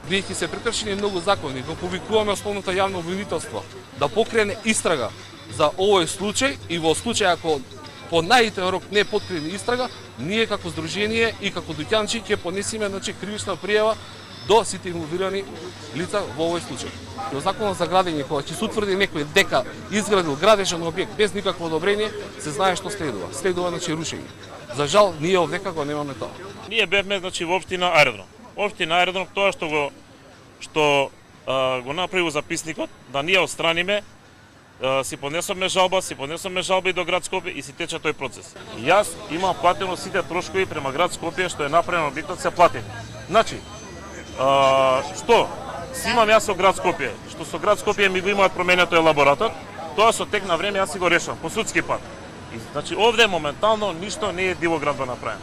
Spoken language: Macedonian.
бидејќи се прекршени многу закони, го повикуваме основното јавно обвинителство да покрене истрага за овој случај и во случај ако по најитен рок не подкрени истрага, ние како здружение и како дуќанчи ќе понесеме кривична пријава до сите инволвирани лица во овој случај. Во законот за градење, кога ќе се утврди некој дека изградил градежен објект без никакво одобрение, се знае што следува. Следува рушење. За жал, ние овдека го немаме тоа. Ние бевме во општина Аеродром. Општина Аеродром тоа што го направи во записникот, да ние отстраниме, си понесоме жалба и до град Скопје и си тече тој процес. Јас имам платено сите трошкови према град Скопје што е направено објектот се платени. Значи, што си имам јас со град Скопје, што со град Скопје ми го имаат променето елаборатот, тоа со тек на време јас си го решам по судски пат. И, значи, овде моментално ништо не е дивоградба направено.